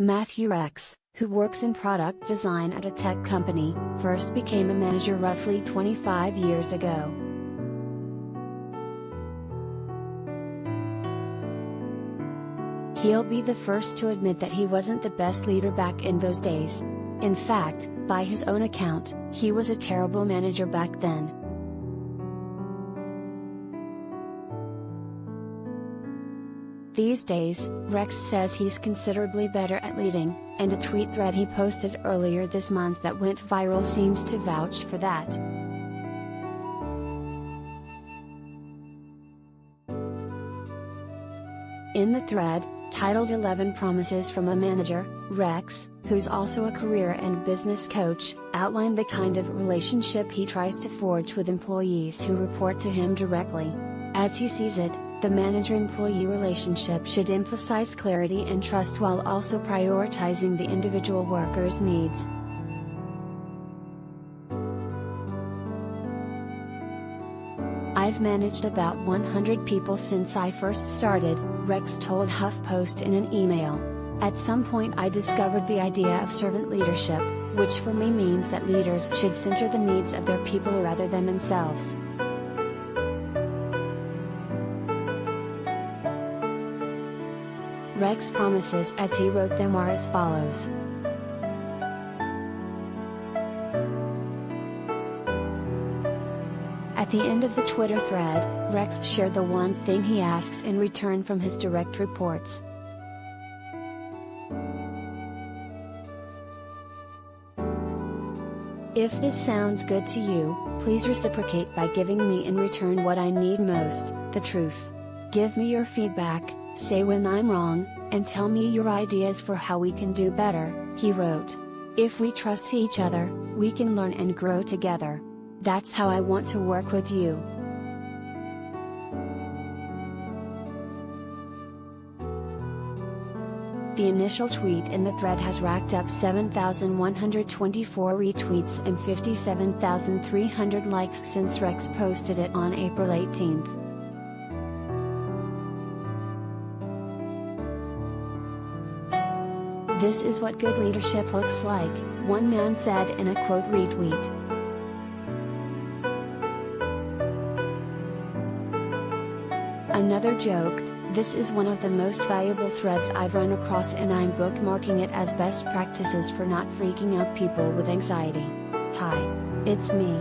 Matthew Rechs, who works in product design at a tech company, first became a manager roughly 25 years ago. He'll be the first to admit that he wasn't the best leader back in those days. In fact, by his own account, he was a terrible manager back then. These days, Rechs says he's considerably better at leading, and a tweet thread he posted earlier this month that went viral seems to vouch for that. In the thread, titled 11 Promises from a Manager, Rechs, who's also a career and business coach, outlined the kind of relationship he tries to forge with employees who report to him directly. As he sees it, the manager-employee relationship should emphasize clarity and trust while also prioritizing the individual worker's needs. I've managed about 100 people since I first started, Rechs told HuffPost in an email. At some point I discovered the idea of servant leadership, which for me means that leaders should center the needs of their people rather than themselves. Rechs' promises as he wrote them are as follows. At the end of the Twitter thread, Rechs shared the one thing he asks in return from his direct reports. If this sounds good to you, please reciprocate by giving me in return what I need most, the truth. Give me your feedback, say when I'm wrong, and tell me your ideas for how we can do better, he wrote. If we trust each other, we can learn and grow together. That's how I want to work with you. The initial tweet in the thread has racked up 7,124 retweets and 57,300 likes since Rechs posted it on April 18th. This is what good leadership looks like, one man said in a quote retweet. Another joked, "This is one of the most valuable threads I've run across and I'm bookmarking it as best practices for not freaking out people with anxiety. Hi. It's me."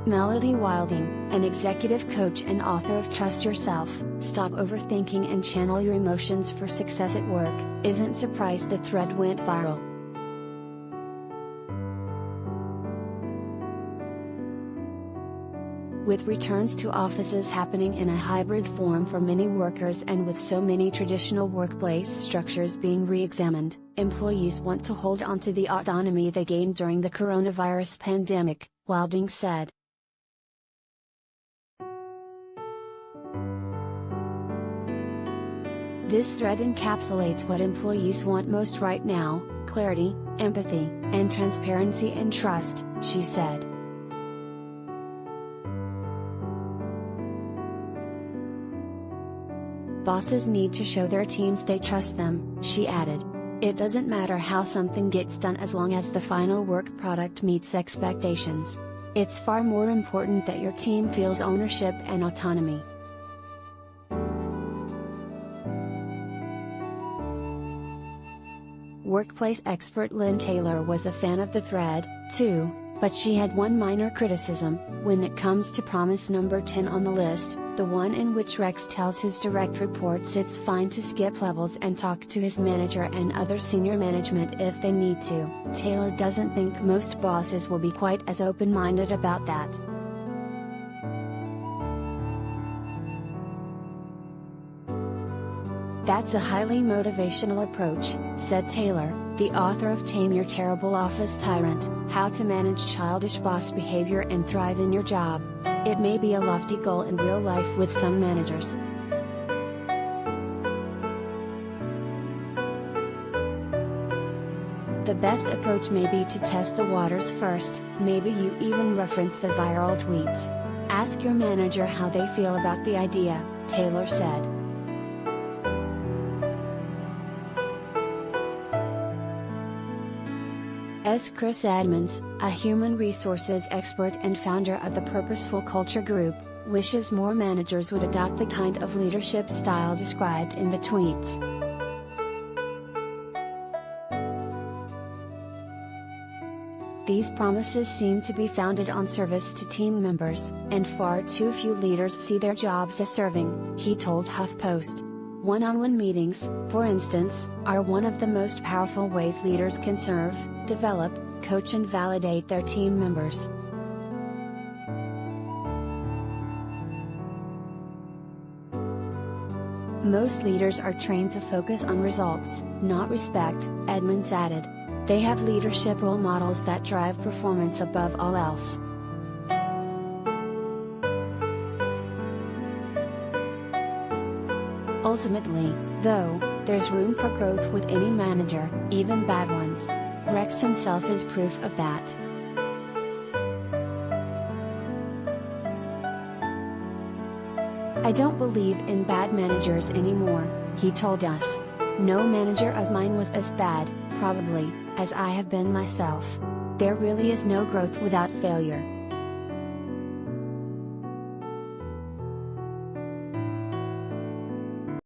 Melody Wilding, an executive coach and author of Trust Yourself, Stop Overthinking and Channel Your Emotions for Success at Work, isn't surprised the thread went viral. With returns to offices happening in a hybrid form for many workers and with so many traditional workplace structures being re-examined, employees want to hold on to the autonomy they gained during the coronavirus pandemic, Wilding said. This thread encapsulates what employees want most right now: clarity, empathy, and transparency and trust, she said. Bosses need to show their teams they trust them, she added. It doesn't matter how something gets done as long as the final work product meets expectations. It's far more important that your team feels ownership and autonomy. Workplace expert Lynn Taylor was a fan of the thread, too, but she had one minor criticism: when it comes to promise number 10 on the list, the one in which Rechs tells his direct reports it's fine to skip levels and talk to his manager and other senior management if they need to, Taylor doesn't think most bosses will be quite as open-minded about that. That's a highly motivational approach, said Taylor, the author of Tame Your Terrible Office Tyrant: How to Manage Childish Boss Behavior and Thrive in Your Job. It may be a lofty goal in real life with some managers. The best approach may be to test the waters first, maybe you even reference the viral tweets. Ask your manager how they feel about the idea, Taylor said. As Chris Edmonds, a human resources expert and founder of the Purposeful Culture Group, wishes more managers would adopt the kind of leadership style described in the tweets. These promises seem to be founded on service to team members, and far too few leaders see their jobs as serving, he told HuffPost. One-on-one meetings, for instance, are one of the most powerful ways leaders can serve, develop, coach and validate their team members. Most leaders are trained to focus on results, not respect, Edmonds added. They have leadership role models that drive performance above all else. Ultimately, though, there's room for growth with any manager, even bad ones. Rechs himself is proof of that. I don't believe in bad managers anymore, he told us. No manager of mine was as bad, probably, as I have been myself. There really is no growth without failure.